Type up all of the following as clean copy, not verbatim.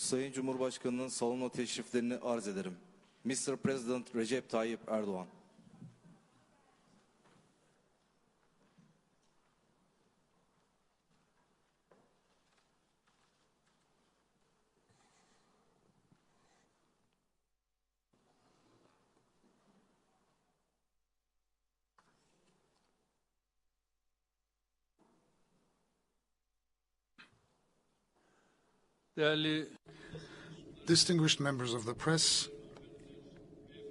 Sayın Cumhurbaşkanı'nın salona teşriflerini arz ederim. Mr. President Reджеп Tayip Erdogan. Distinguished members of the press,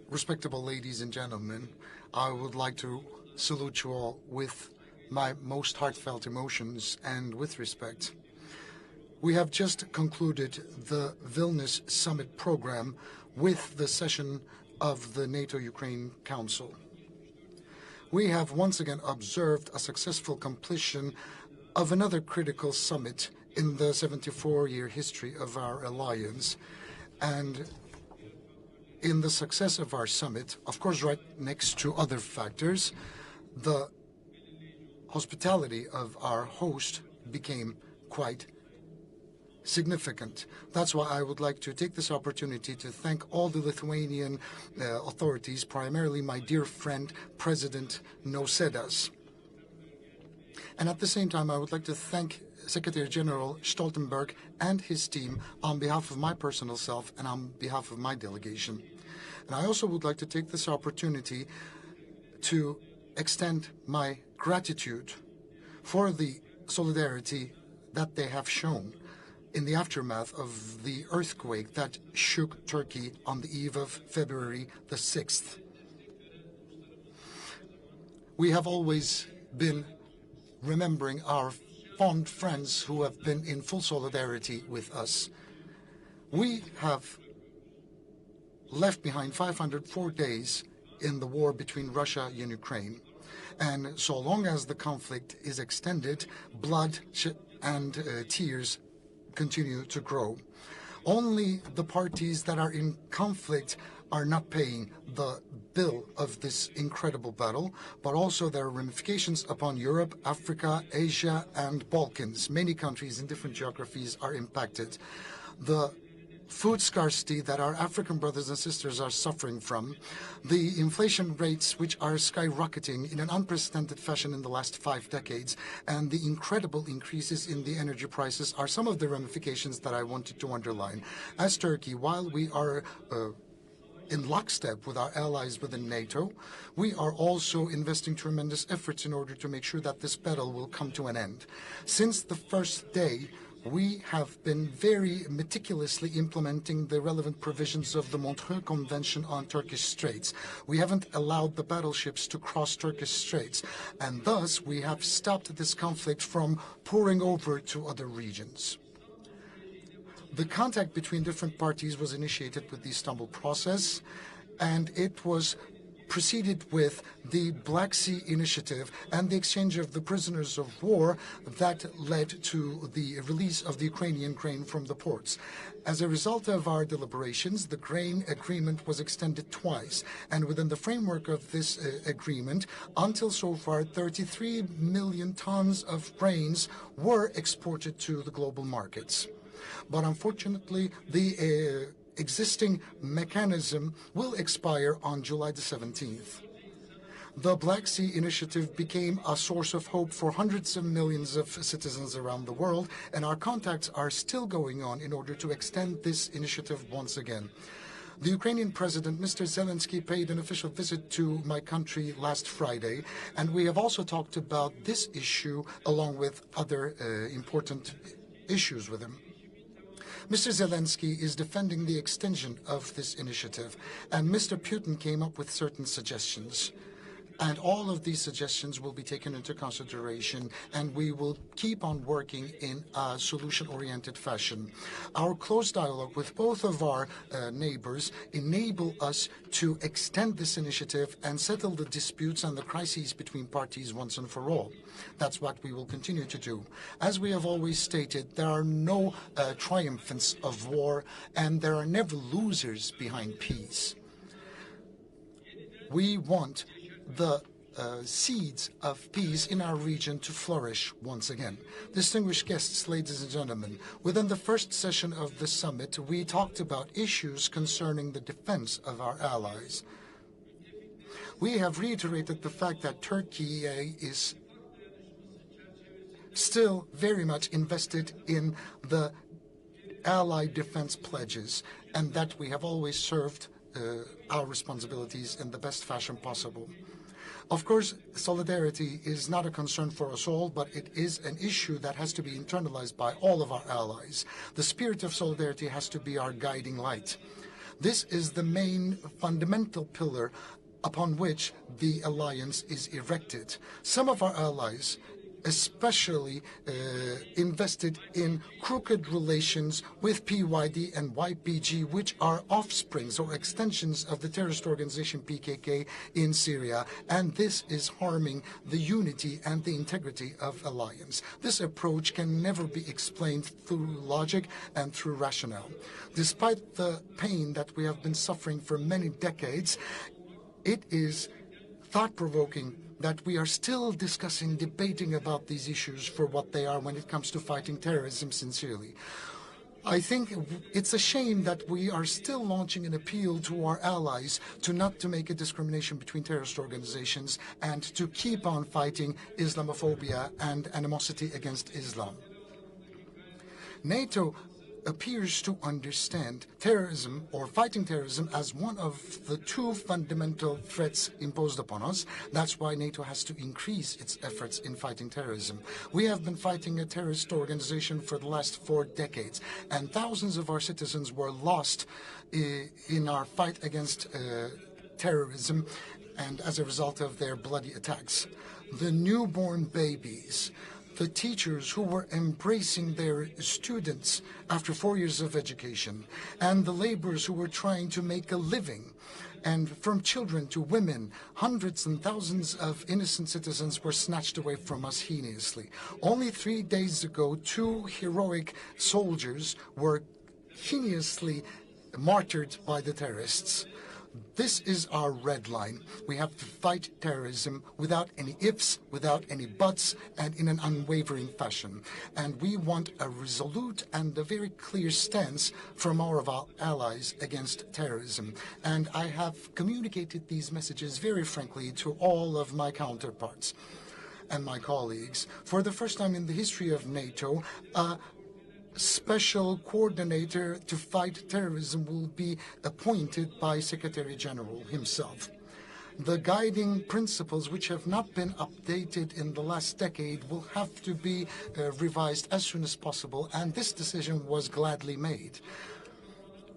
respectable ladies and gentlemen, I would like to salute you all with my most heartfelt emotions and with respect. We have just concluded the Vilnius Summit program with the session of the NATO-Ukraine Council. We have once again observed a successful completion of another critical summit in the 74-year history of our alliance. And in the success of our summit, of course, right next to other factors, the hospitality of our host became quite significant. That's why I would like to take this opportunity to thank all the Lithuanian authorities, primarily my dear friend, President Nausėdas. And at the same time, I would like to thank Secretary General Stoltenberg and his team on behalf of my personal self and on behalf of my delegation. And I also would like to take this opportunity to extend my gratitude for the solidarity that they have shown in the aftermath of the earthquake that shook Turkey on the eve of February the 6th. We have always been remembering our fond friends who have been in full solidarity with us. We have left behind 504 days in the war between Russia and Ukraine. And so long as the conflict is extended, blood and tears continue to grow. Only the parties that are in conflict are not paying the bill of this incredible battle, but also there are ramifications upon Europe, Africa, Asia, and Balkans. Many countries in different geographies are impacted. The food scarcity that our African brothers and sisters are suffering from, the inflation rates which are skyrocketing in an unprecedented fashion in the last 5 decades, and the incredible increases in the energy prices are some of the ramifications that I wanted to underline. As Turkey, while we are in lockstep with our allies within NATO, we are also investing tremendous efforts in order to make sure that this battle will come to an end. Since the first day, we have been very meticulously implementing the relevant provisions of the Montreux Convention on Turkish Straits. We haven't allowed the battleships to cross Turkish Straits, and thus we have stopped this conflict from pouring over to other regions. The contact between different parties was initiated with the Istanbul process, and it was preceded with the Black Sea Initiative and the exchange of the prisoners of war that led to the release of the Ukrainian grain from the ports. As a result of our deliberations, the grain agreement was extended twice, and within the framework of this agreement, until so far, 33 million tons of grains were exported to the global markets. But unfortunately, the existing mechanism will expire on July the 17th. The Black Sea Initiative became a source of hope for hundreds of millions of citizens around the world, and our contacts are still going on in order to extend this initiative once again. The Ukrainian President, Mr. Zelensky, paid an official visit to my country last Friday, and we have also talked about this issue along with other important issues with him. Mr. Zelensky is defending the extension of this initiative, and Mr. Putin came up with certain suggestions. And all of these suggestions will be taken into consideration, and we will keep on working in a solution-oriented fashion. Our close dialogue with both of our neighbors enable us to extend this initiative and settle the disputes and the crises between parties once and for all. That's what we will continue to do. As we have always stated, there are no triumphants of war, and there are never losers behind peace. We want the seeds of peace in our region to flourish once again. Distinguished guests, ladies and gentlemen, within the first session of the summit, we talked about issues concerning the defense of our allies. We have reiterated the fact that Turkey is still very much invested in the allied defense pledges, and that we have always served our responsibilities in the best fashion possible. Of course, solidarity is not a concern for us all, but it is an issue that has to be internalized by all of our allies. The spirit of solidarity has to be our guiding light. This is the main fundamental pillar upon which the alliance is erected. Some of our allies especially invested in crooked relations with PYD and YPG, which are offsprings or extensions of the terrorist organization PKK in Syria, and this is harming the unity and the integrity of alliance. This approach can never be explained through logic and through rationale. Despite the pain that we have been suffering for many decades, it is thought-provoking that we are still discussing, debating about these issues for what they are when it comes to fighting terrorism sincerely. I think it's a shame that we are still launching an appeal to our allies not to make a discrimination between terrorist organizations and to keep on fighting Islamophobia and animosity against Islam. NATO appears to understand terrorism or fighting terrorism as one of the two fundamental threats imposed upon us. That's why NATO has to increase its efforts in fighting terrorism. We have been fighting a terrorist organization for the last 4 decades, and thousands of our citizens were lost in our fight against terrorism and as a result of their bloody attacks. The newborn babies, the teachers who were embracing their students after 4 years of education, and the laborers who were trying to make a living. And from children to women, hundreds and thousands of innocent citizens were snatched away from us heinously. Only 3 days ago, 2 heroic soldiers were heinously martyred by the terrorists. This is our red line. We have to fight terrorism without any ifs, without any buts, and in an unwavering fashion. And we want a resolute and a very clear stance from all of our allies against terrorism. And I have communicated these messages very frankly to all of my counterparts and my colleagues. For the first time in the history of NATO, special coordinator to fight terrorism will be appointed by Secretary General himself. The guiding principles, which have not been updated in the last decade, will have to be revised as soon as possible, and this decision was gladly made.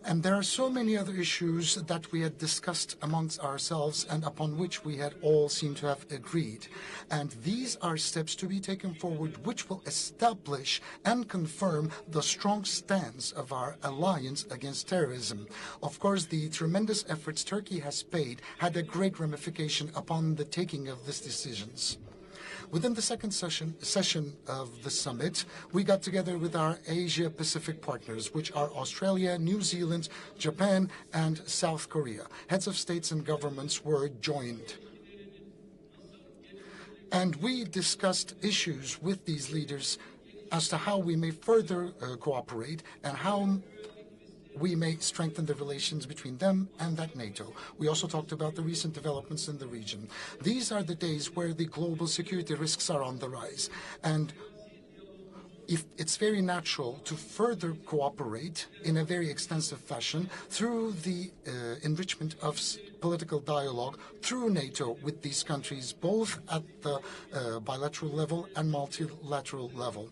And there are so many other issues that we had discussed amongst ourselves and upon which we had all seemed to have agreed. And these are steps to be taken forward which will establish and confirm the strong stance of our alliance against terrorism. Of course, the tremendous efforts Turkey has paid had a great ramification upon the taking of these decisions. Within the second session of the summit, we got together with our Asia-Pacific partners, which are Australia, New Zealand, Japan, and South Korea. Heads of states and governments were joined. And we discussed issues with these leaders as to how we may further cooperate and how we may strengthen the relations between them and that NATO. We also talked about the recent developments in the region. These are the days where the global security risks are on the rise. And it's very natural to further cooperate in a very extensive fashion through the enrichment of political dialogue through NATO with these countries, both at the bilateral level and multilateral level.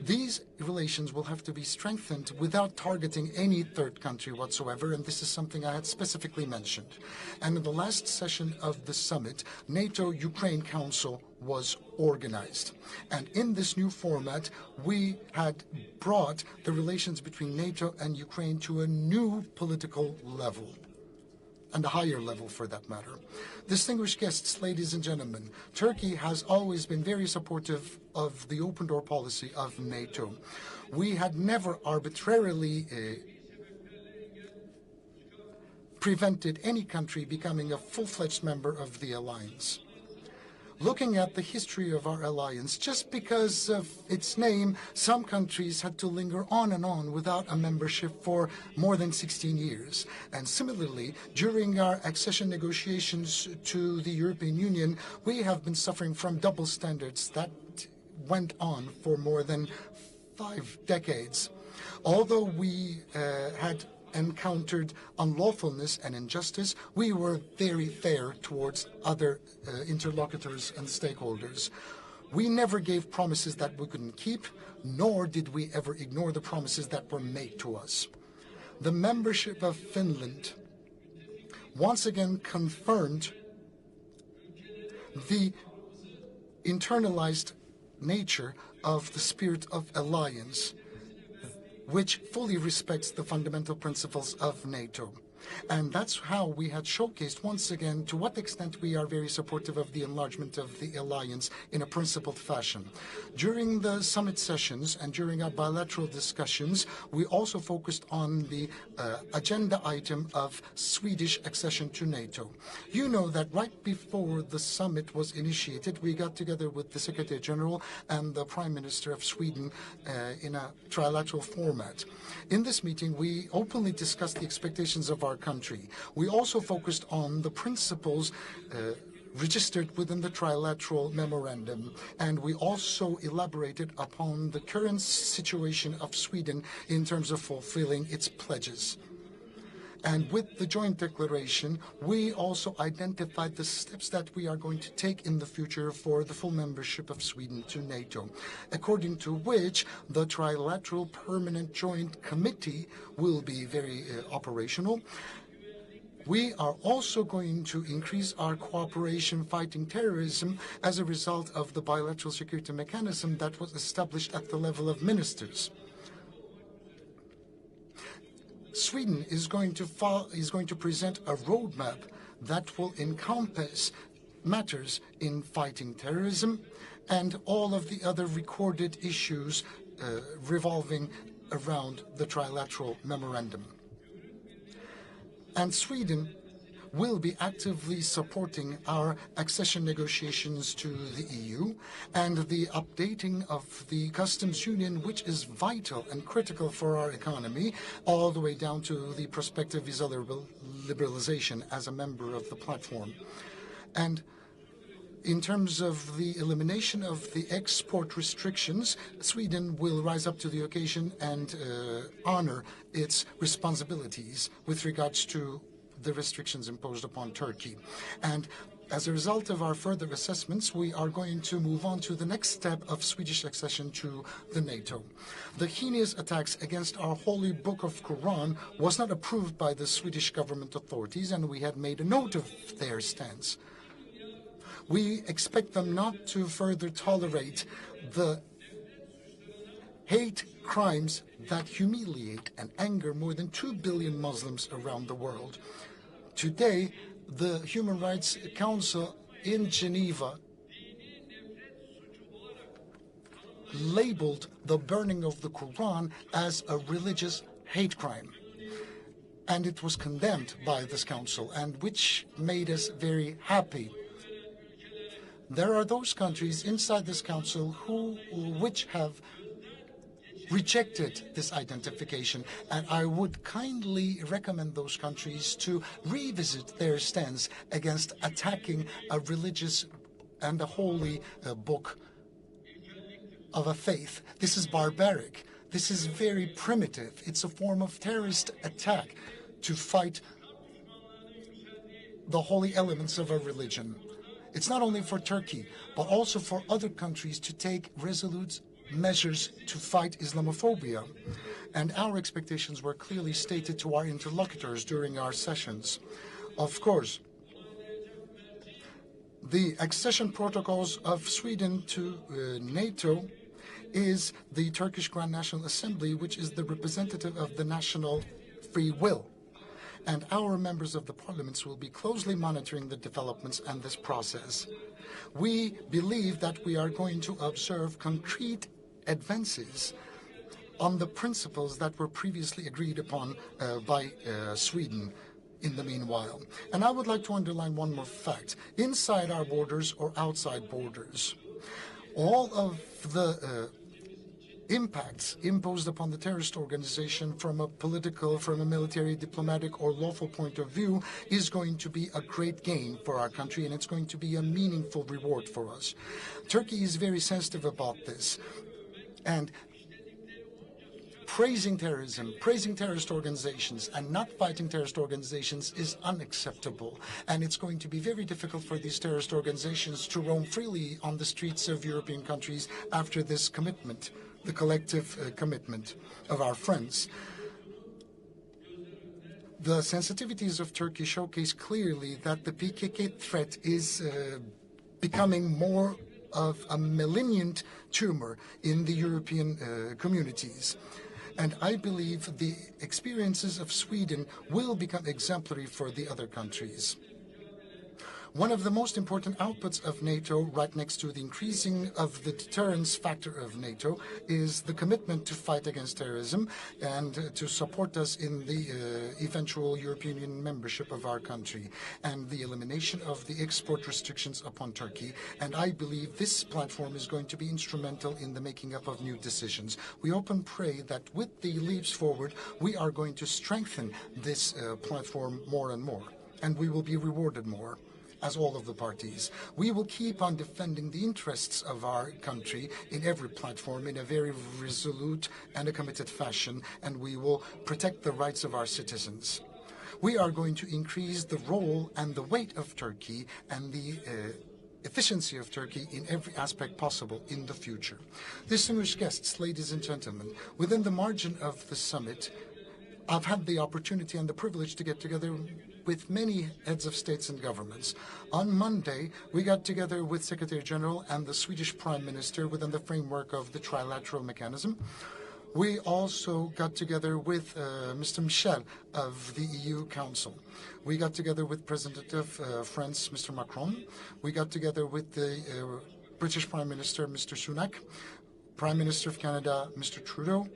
These relations will have to be strengthened without targeting any third country whatsoever, and this is something I had specifically mentioned. And in the last session of the summit, NATO-Ukraine Council was organized. And in this new format, we had brought the relations between NATO and Ukraine to a new political level, and a higher level for that matter. Distinguished guests, ladies and gentlemen, Turkey has always been very supportive of the open door policy of NATO. We had never arbitrarily prevented any country becoming a full-fledged member of the alliance. Looking at the history of our alliance, just because of its name, some countries had to linger on and on without a membership for more than 16 years. And similarly, during our accession negotiations to the European Union, we have been suffering from double standards that went on for more than 5 decades. Although we had encountered unlawfulness and injustice, we were very fair towards other interlocutors and stakeholders. We never gave promises that we couldn't keep, nor did we ever ignore the promises that were made to us. The membership of Finland once again confirmed the internalized nature of the spirit of alliance, which fully respects the fundamental principles of NATO. And that's how we had showcased once again to what extent we are very supportive of the enlargement of the alliance in a principled fashion. During the summit sessions and during our bilateral discussions, we also focused on the agenda item of Swedish accession to NATO. You know that right before the summit was initiated, we got together with the Secretary General and the Prime Minister of Sweden in a trilateral format. In this meeting, we openly discussed the expectations of our country. We also focused on the principles registered within the trilateral memorandum, and we also elaborated upon the current situation of Sweden in terms of fulfilling its pledges. And with the joint declaration, we also identified the steps that we are going to take in the future for the full membership of Sweden to NATO, according to which the Trilateral Permanent Joint Committee will be very operational. We are also going to increase our cooperation fighting terrorism as a result of the bilateral security mechanism that was established at the level of ministers. Sweden is going to present a roadmap that will encompass matters in fighting terrorism and all of the other recorded issues revolving around the trilateral memorandum. And Sweden will be actively supporting our accession negotiations to the EU and the updating of the customs union, which is vital and critical for our economy, all the way down to the prospective visa liberalization as a member of the platform. And in terms of the elimination of the export restrictions, Sweden will rise up to the occasion and honor its responsibilities with regards to the restrictions imposed upon Turkey. And as a result of our further assessments, we are going to move on to the next step of Swedish accession to the NATO. The heinous attacks against our holy book of Quran was not approved by the Swedish government authorities, and we had made a note of their stance. We expect them not to further tolerate the hate crimes that humiliate and anger more than 2 billion Muslims around the world. Today, the Human Rights Council in Geneva labeled the burning of the Quran as a religious hate crime. And it was condemned by this council, and which made us very happy. There are those countries inside this council which have rejected this identification, and I would kindly recommend those countries to revisit their stance against attacking a religious and a holy book of a faith. This is barbaric. This is very primitive. It's a form of terrorist attack to fight the holy elements of a religion. It's not only for Turkey, but also for other countries to take resolute measures to fight Islamophobia. And our expectations were clearly stated to our interlocutors during our sessions. Of course, the accession protocols of Sweden to NATO is the Turkish Grand National Assembly, which is the representative of the national free will. And our members of the parliaments will be closely monitoring the developments and this process. We believe that we are going to observe concrete advances on the principles that were previously agreed upon by Sweden in the meanwhile. And I would like to underline one more fact. Inside our borders or outside borders, all of the impacts imposed upon the terrorist organization from a political, from a military, diplomatic, or lawful point of view is going to be a great gain for our country, and it's going to be a meaningful reward for us. Turkey is very sensitive about this, and praising terrorism, praising terrorist organizations, and not fighting terrorist organizations is unacceptable. And it's going to be very difficult for these terrorist organizations to roam freely on the streets of European countries after this commitment, the collective commitment of our friends. The sensitivities of Turkey showcase clearly that the PKK threat is becoming more of a malignant tumor in the European communities. And I believe the experiences of Sweden will become exemplary for the other countries. One of the most important outputs of NATO, right next to the increasing of the deterrence factor of NATO, is the commitment to fight against terrorism and to support us in the eventual European Union membership of our country, and the elimination of the export restrictions upon Turkey. And I believe this platform is going to be instrumental in the making up of new decisions. We hope and pray that with the leaps forward, we are going to strengthen this platform more and more, and we will be rewarded more. As all of the parties, we will keep on defending the interests of our country in every platform in a very resolute and a committed fashion, and we will protect the rights of our citizens. We are going to increase the role and the weight of Turkey and the efficiency of Turkey in every aspect possible in the future. Distinguished guests, ladies and gentlemen, within the margin of the summit, I've had the opportunity and the privilege to get together with many heads of states and governments. On Monday, we got together with Secretary General and the Swedish Prime Minister within the framework of the trilateral mechanism. We also got together with Mr. Michel of the EU Council. We got together with President of France, Mr. Macron. We got together with the British Prime Minister, Mr. Sunak, Prime Minister of Canada, Mr. Trudeau,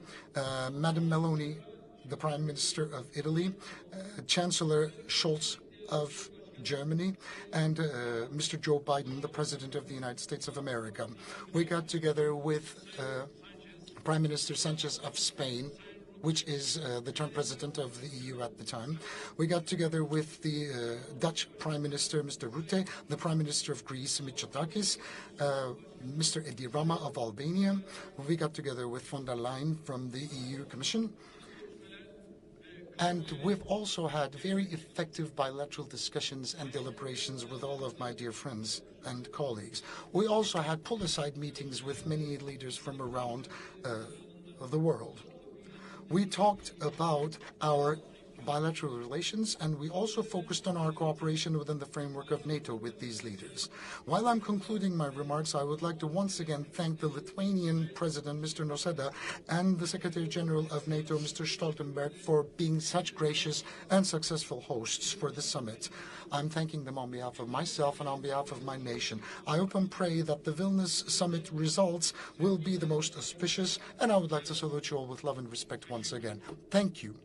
Madame Meloni, the Prime Minister of Italy, Chancellor Scholz of Germany, and Mr. Joe Biden, the President of the United States of America. We got together with Prime Minister Sanchez of Spain, which is the term president of the EU at the time. We got together with the Dutch Prime Minister, Mr. Rutte, the Prime Minister of Greece, Mitsotakis, Mr. Edi Rama of Albania. We got together with von der Leyen from the EU Commission. And we've also had very effective bilateral discussions and deliberations with all of my dear friends and colleagues. We also had pull-aside meetings with many leaders from around the world. We talked about our bilateral relations, and we also focused on our cooperation within the framework of NATO with these leaders. While I'm concluding my remarks, I would like to once again thank the Lithuanian President, Mr. Nausėda, and the Secretary General of NATO, Mr. Stoltenberg, for being such gracious and successful hosts for the summit. I'm thanking them on behalf of myself and on behalf of my nation. I hope and pray that the Vilnius summit results will be the most auspicious, and I would like to salute you all with love and respect once again. Thank you.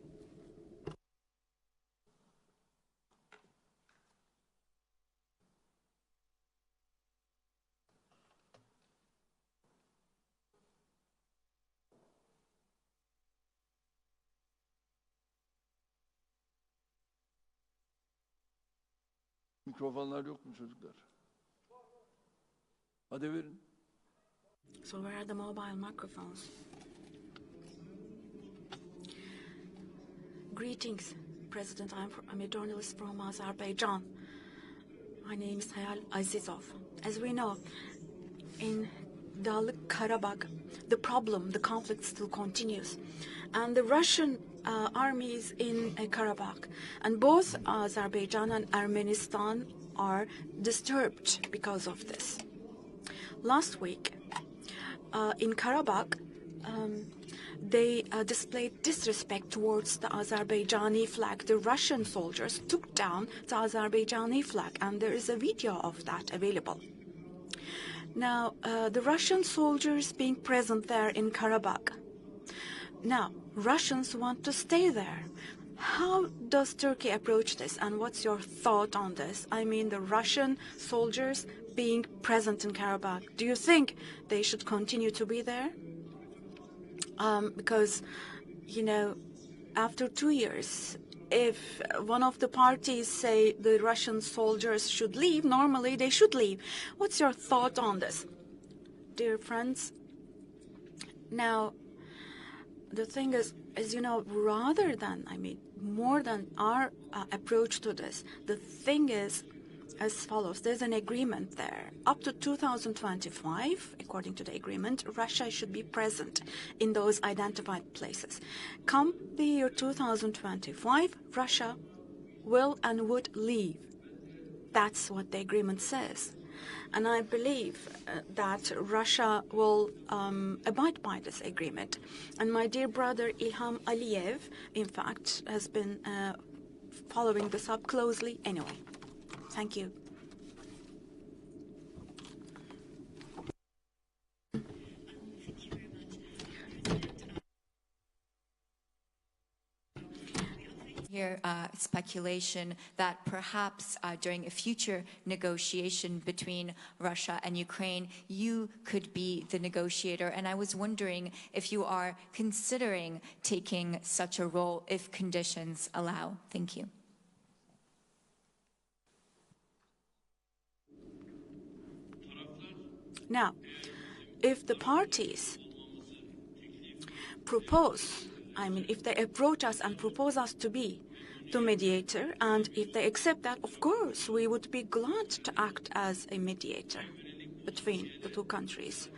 Mikrofonlar yok mu çocuklar? Hadi verin. So where are the mobile microphones? Greetings, President. I'm a journalist from Azerbaijan. My name is Hayal Azizov. As we know, in Dağlık Karabakh, the conflict still continues. And the Russian army is in Karabakh. And both Azerbaijan and Armenian are disturbed because of this. Last week, in Karabakh, they displayed disrespect towards the Azerbaijani flag. The Russian soldiers took down the Azerbaijani flag, and there is a video of that available. Now, the Russian soldiers being present there in Karabakh. Now, Russians want to stay there. How does Turkey approach this, and what's your thought on this? I mean, the Russian soldiers being present in Karabakh. Do you think they should continue to be there? Because, you know, after 2 years, if one of the parties say the Russian soldiers should leave, normally they should leave. What's your thought on this? Dear friends, now, the thing is, as you know, rather than, more than our approach to this, the thing is as follows. There's an agreement there. Up to 2025, according to the agreement, Russia should be present in those identified places. Come the year 2025, Russia will and would leave. That's what the agreement says. And I believe that Russia will abide by this agreement. And my dear brother Ilham Aliyev, in fact, has been following this up closely anyway. Thank you. Here, speculation that perhaps during a future negotiation between Russia and Ukraine, you could be the negotiator. And I was wondering if you are considering taking such a role if conditions allow. Thank you. Now, if the parties propose, if they approach us and propose us to be the mediator, and if they accept that, of course, we would be glad to act as a mediator between the two countries.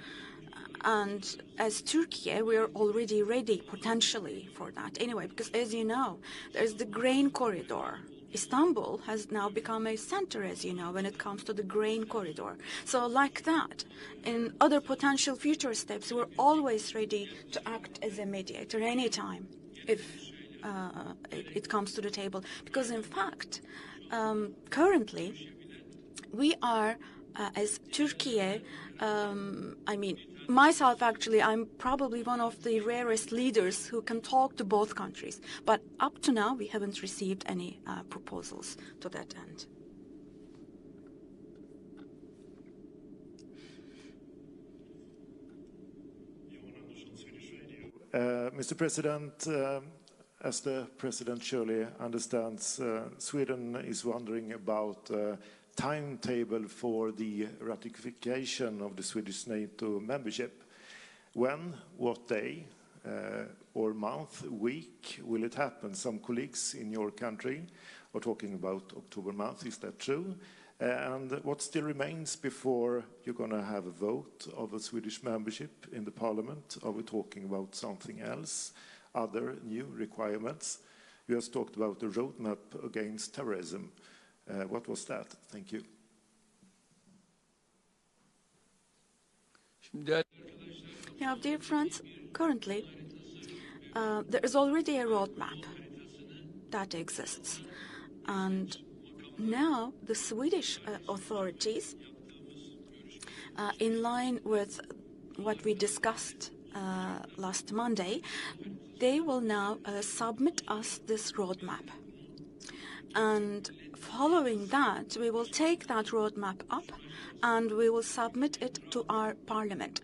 And as Turkey, we are already ready, potentially, for that. Anyway, because as you know, there's the grain corridor. Istanbul has now become a center, as you know, when it comes to the grain corridor. So like that, in other potential future steps, we're always ready to act as a mediator anytime if it comes to the table. Because in fact, currently, we are, as Turkey, myself, actually, I'm probably one of the rarest leaders who can talk to both countries. But up to now, we haven't received any proposals to that end. Mr. President, as the President surely understands, Sweden is wondering about timetable for the ratification of the Swedish NATO membership. When, what day, or month, week will it happen? Some colleagues in your country are talking about October month. Is that true? And what still remains before you're going to have a vote of a Swedish membership in the parliament? Are we talking about something else, other new requirements? You just talked about the roadmap against terrorism. What was that? Thank you. Now, dear friends, currently there is already a roadmap that exists. And now the Swedish authorities, in line with what we discussed last Monday, they will now submit us this roadmap. And following that, we will take that roadmap up and we will submit it to our parliament.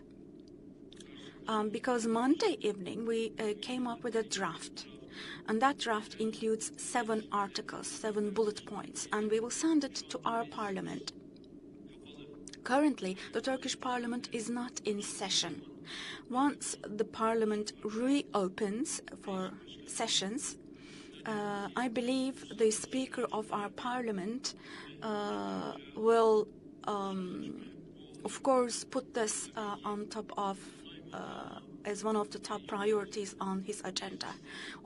Because Monday evening we came up with a draft, and that draft includes 7 articles, 7 bullet points, and we will send it to our parliament. Currently, the Turkish parliament is not in session. Once the parliament reopens for sessions, I believe the Speaker of our Parliament will, of course, put this on top of, as one of the top priorities on his agenda.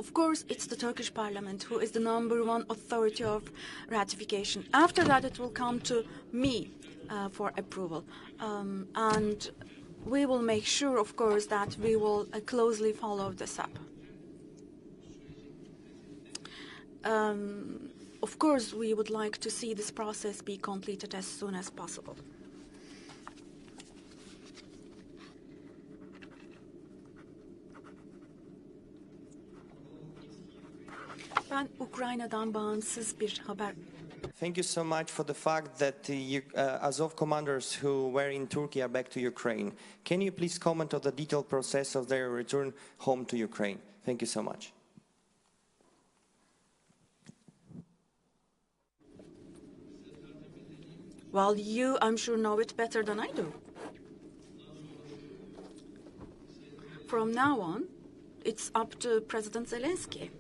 Of course, it's the Turkish Parliament who is the #1 authority of ratification. After that, it will come to me for approval. And we will make sure, of course, that we will closely follow this up. Of course, we would like to see this process be completed as soon as possible. Ben Ukrayna'dan bağımsız bir haber. Thank you so much for the fact that the Azov commanders who were in Turkey are back to Ukraine. Can you please comment on the detailed process of their return home to Ukraine? Thank you so much. Well, you, I'm sure, know it better than I do. From now on, it's up to President Zelensky.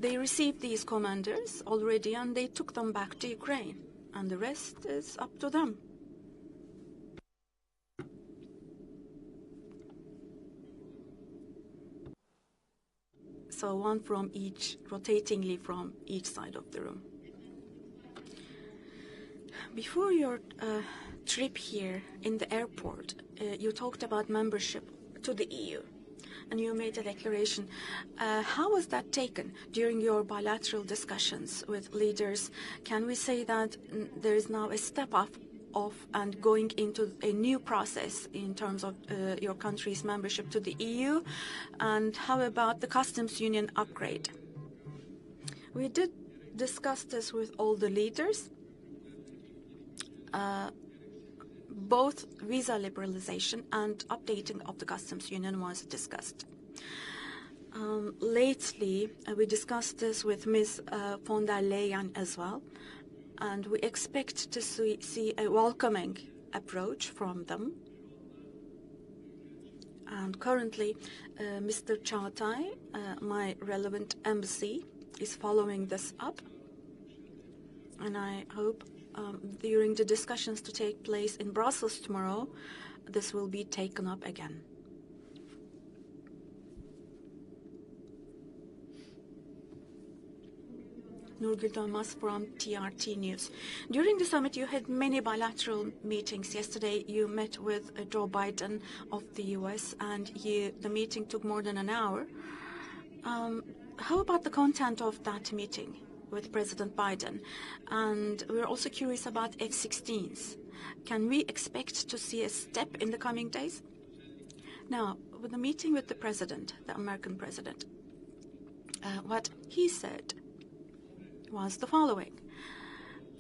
They received these commanders already and they took them back to Ukraine. And the rest is up to them. So one from each, rotatingly from each side of the room. Before your trip here in the airport, you talked about membership to the EU. And you made a declaration. How was that taken during your bilateral discussions with leaders? Can we say that there is now a step up of and going into a new process in terms of your country's membership to the EU? And how about the customs union upgrade? We did discuss this with all the leaders. Both visa liberalization and updating of the customs union was discussed. Lately, we discussed this with Ms. von der Leyen as well, and we expect to see a welcoming approach from them. And currently, Mr. Çağatay, my relevant embassy, is following this up, and I hope during the discussions to take place in Brussels tomorrow, this will be taken up again. Nurgül Dönmez from TRT News. During the summit, you had many bilateral meetings. Yesterday, you met with Joe Biden of the US, and the meeting took more than an hour. How about the content of that meeting with President Biden? And we're also curious about F-16s. Can we expect to see a step in the coming days? Now, with the meeting with the president, the American president, what he said was the following.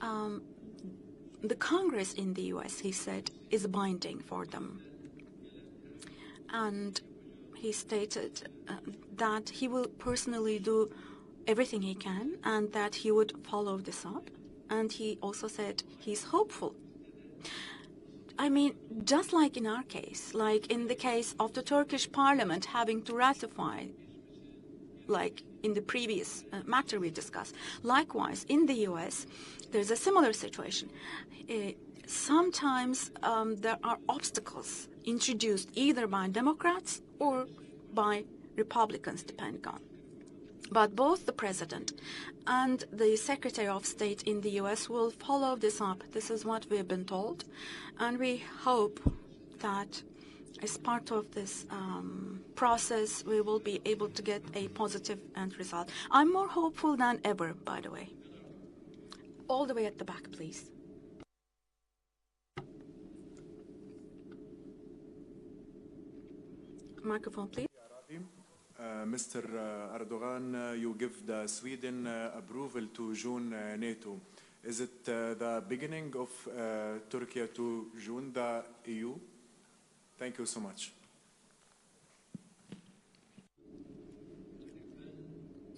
The Congress in the US, he said, is binding for them. And he stated that he will personally do everything he can and that he would follow this up. And he also said he's hopeful. I mean, just like in our case, like in the case of the Turkish parliament having to ratify, like in the previous matter we discussed. Likewise, in the US, there's a similar situation. Sometimes there are obstacles introduced either by Democrats or by Republicans, depending on. But both the President and the Secretary of State in the US will follow this up. This is what we've been told. And we hope that as part of this process, we will be able to get a positive end result. I'm more hopeful than ever, by the way. All the way at the back, please. Microphone, please. Mr. Erdogan, you give the Sweden approval to join NATO. Is it the beginning of Turkey to join the EU? Thank you so much.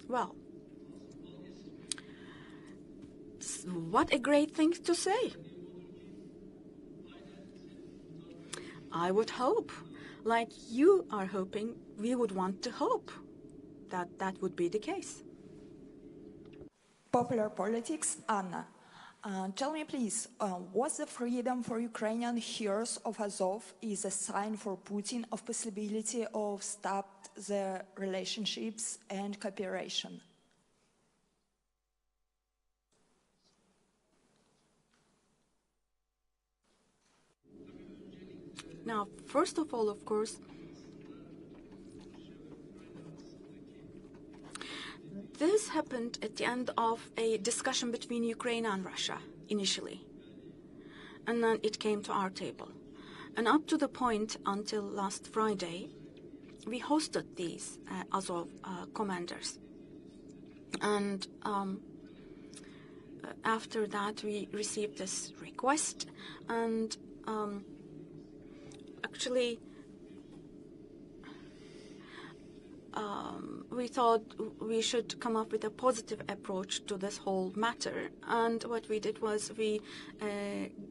Well, what a great thing to say. I would hope, like you are hoping, we would want to hope that that would be the case. Popular Politics, Anna. Tell me, please, was the freedom for Ukrainian heroes of Azov is a sign for Putin of possibility of stop the relationships and cooperation? Now, first of all, of course, this happened at the end of a discussion between Ukraine and Russia, initially. And then it came to our table. And up to the point until last Friday, we hosted these Azov commanders. And after that, we received this request, and actually, we thought we should come up with a positive approach to this whole matter. And what we did was we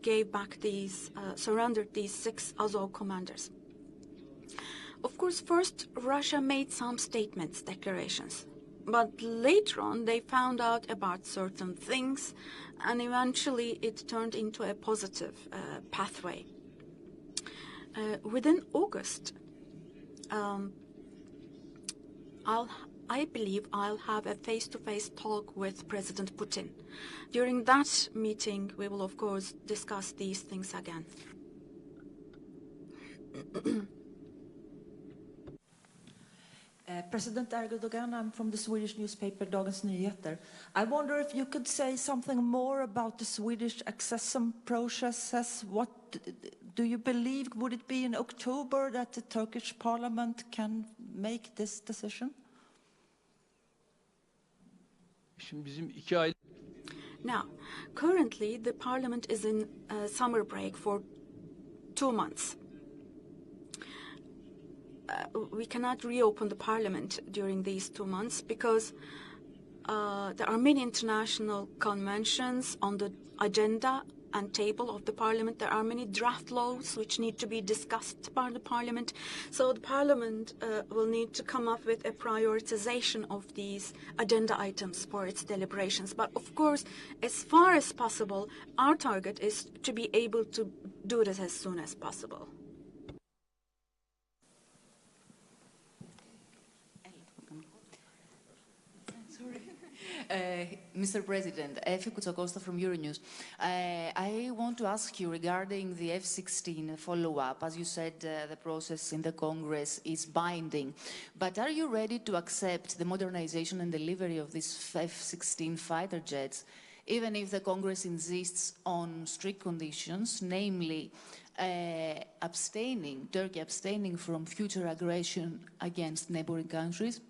gave back these, surrendered these 6 Azov commanders. Of course, first, Russia made some statements, declarations. But later on, they found out about certain things, and eventually it turned into a positive pathway. Within August, I believe I'll have a face-to-face talk with President Putin. During that meeting, we will, of course, discuss these things again. President Erdogan, I'm from the Swedish newspaper Dagens Nyheter. I wonder if you could say something more about the Swedish accession processes. What do you believe, would it be in October that the Turkish parliament can make this decision? Now, currently the parliament is in summer break for 2 months. We cannot reopen the parliament during these 2 months because there are many international conventions on the agenda and table of the parliament. There are many draft laws which need to be discussed by the parliament. So the parliament will need to come up with a prioritization of these agenda items for its deliberations. But of course, as far as possible, our target is to be able to do this as soon as possible. Mr. President, Efi Kutsakosta from Euronews. I want to ask you regarding the F-16 follow-up. As you said, the process in the Congress is binding. But are you ready to accept the modernization and delivery of these F-16 fighter jets, even if the Congress insists on strict conditions, namely Turkey abstaining from future aggression against neighboring countries,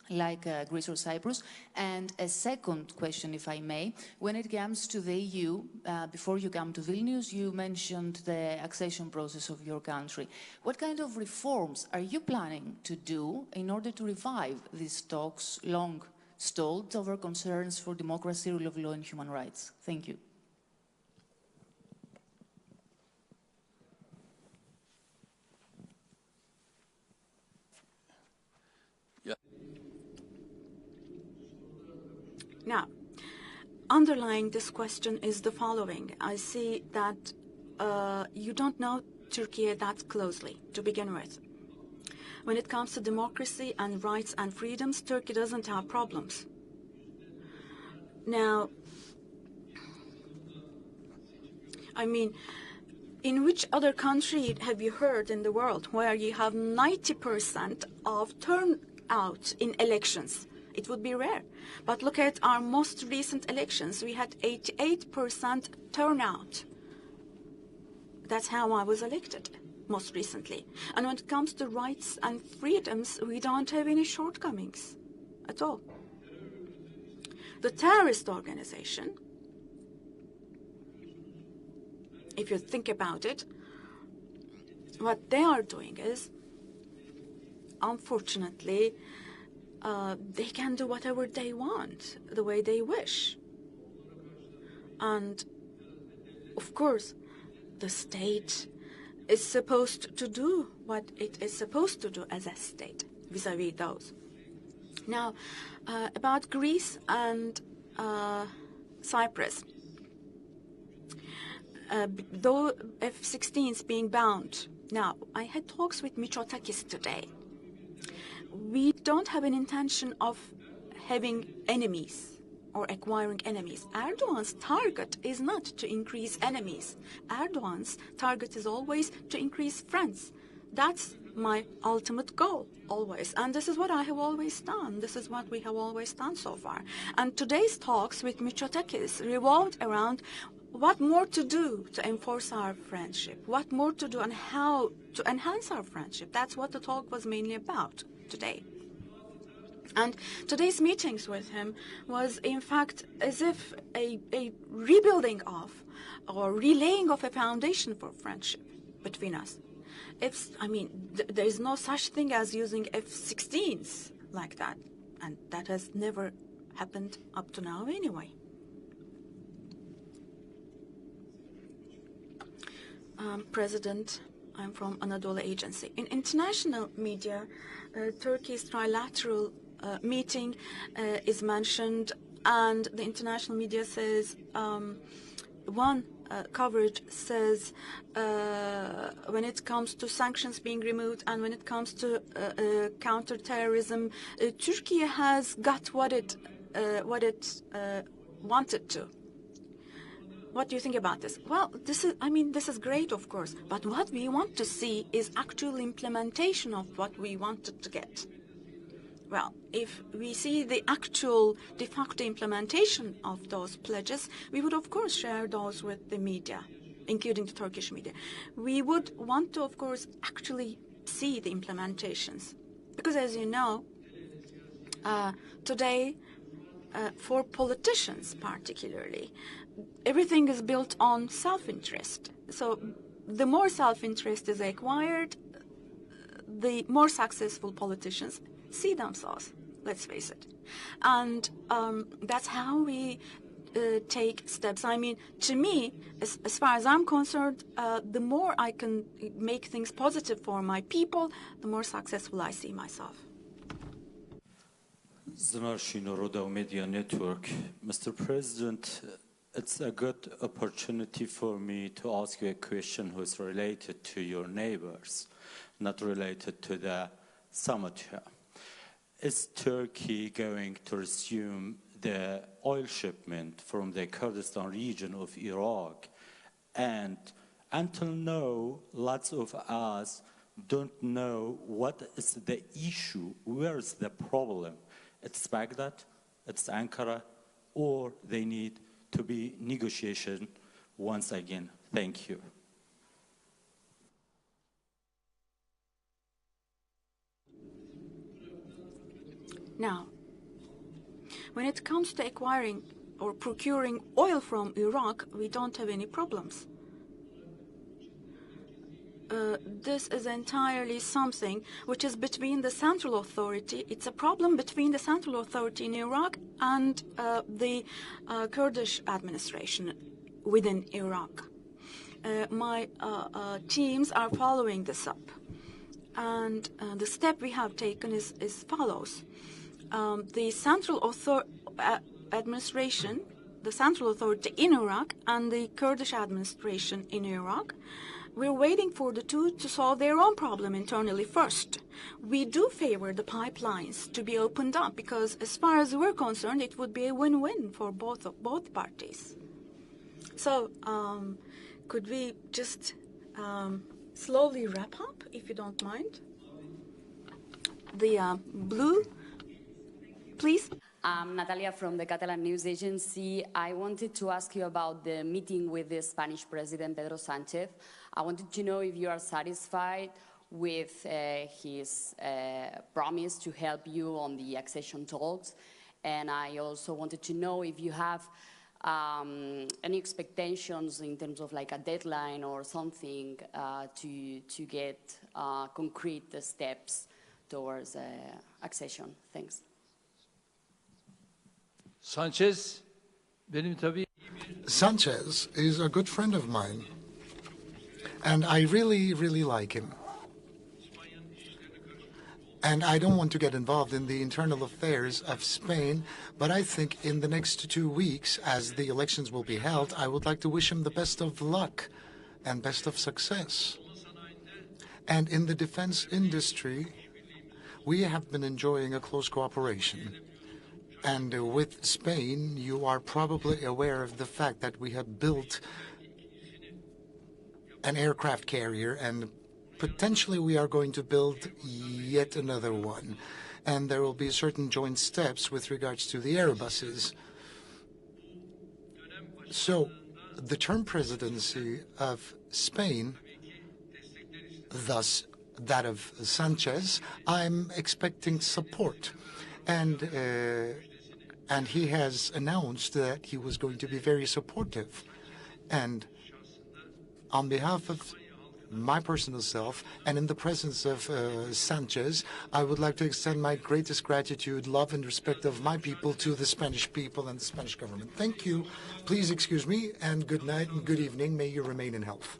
like Greece or Cyprus? And a second question, if I may, when it comes to the EU, before you come to Vilnius, you mentioned the accession process of your country. What kind of reforms are you planning to do in order to revive these talks long stalled over concerns for democracy, rule of law and human rights? Thank you. Now, underlying this question is the following. I see that you don't know Turkey that closely, to begin with. When it comes to democracy and rights and freedoms, Turkey doesn't have problems. Now, I mean, in which other country have you heard in the world where you have 90% of turnout in elections? It would be rare. But look at our most recent elections. We had 88% turnout. That's how I was elected most recently. And when it comes to rights and freedoms, we don't have any shortcomings at all. The terrorist organization, if you think about it, what they are doing is, unfortunately, they can do whatever they want, the way they wish. And of course, the state is supposed to do what it is supposed to do as a state vis-à-vis those. Now, about Greece and Cyprus. Though F-16s being bound, now, I had talks with Mitsotakis today. We don't have an intention of having enemies or acquiring enemies. Erdogan's target is not to increase enemies. Erdogan's target is always to increase friends. That's my ultimate goal, always. And this is what I have always done. This is what we have always done so far. And today's talks with Mitsotakis revolved around what more to do to enforce our friendship, what more to do and how to enhance our friendship. That's what the talk was mainly about today. And today's meetings with him was, in fact, as if a rebuilding of or relaying of a foundation for friendship between us. There is no such thing as using F-16s like that, and that has never happened up to now anyway. President, I'm from Anadolu Agency. In international media, Turkey's trilateral meeting is mentioned, and the international media says one coverage says when it comes to sanctions being removed and when it comes to counterterrorism, Turkey has got what it wanted to. What do you think about this? Well, this is great, of course, but what we want to see is actual implementation of what we wanted to get. Well, if we see the actual de facto implementation of those pledges, we would, of course, share those with the media, including the Turkish media. We would want to, of course, actually see the implementations. Because, as you know, today, for politicians particularly, everything is built on self-interest. So the more self-interest is acquired, the more successful politicians see themselves, let's face it. And that's how we take steps. I mean, to me, as far as I'm concerned, the more I can make things positive for my people, the more successful I see myself. Znarshino Media Network. Mr. President, it's a good opportunity for me to ask you a question who's related to your neighbors, not related to the summit here. Is Turkey going to resume the oil shipment from the Kurdistan region of Iraq? And until now, lots of us don't know what is the issue, where is the problem. It's Baghdad, it's Ankara, or they need to be negotiation once again. Thank you. Now, when it comes to acquiring or procuring oil from Iraq, we don't have any problems. This is entirely something which is between the central authority. It's a problem between the central authority in Iraq and the Kurdish administration within Iraq. My teams are following this up. And the step we have taken is follows. The central administration, the central authority in Iraq and the Kurdish administration in Iraq, we're waiting for the two to solve their own problem internally first. We do favor the pipelines to be opened up because as far as we're concerned, it would be a win-win for both parties. So could we just slowly wrap up, if you don't mind? The blue, please. Natalia from the Catalan news agency. I wanted to ask you about the meeting with the Spanish President, Pedro Sánchez. I wanted to know if you are satisfied with his promise to help you on the accession talks. And I also wanted to know if you have any expectations in terms of like a deadline or something to get concrete steps towards accession. Thanks. Sanchez, benim tabii Sanchez is a good friend of mine, and I really, really like him. And I don't want to get involved in the internal affairs of Spain, but I think in the next 2 weeks, as the elections will be held, I would like to wish him the best of luck and best of success. And in the defense industry, we have been enjoying a close cooperation. And with Spain, you are probably aware of the fact that we have built an aircraft carrier, and potentially we are going to build yet another one. And there will be certain joint steps with regards to the Airbuses. So the term presidency of Spain, thus that of Sanchez, I'm expecting support. And he has announced that he was going to be very supportive. And on behalf of my personal self, and in the presence of Sanchez, I would like to extend my greatest gratitude, love, and respect of my people to the Spanish people and the Spanish government. Thank you. Please excuse me, and good night and good evening. May you remain in health.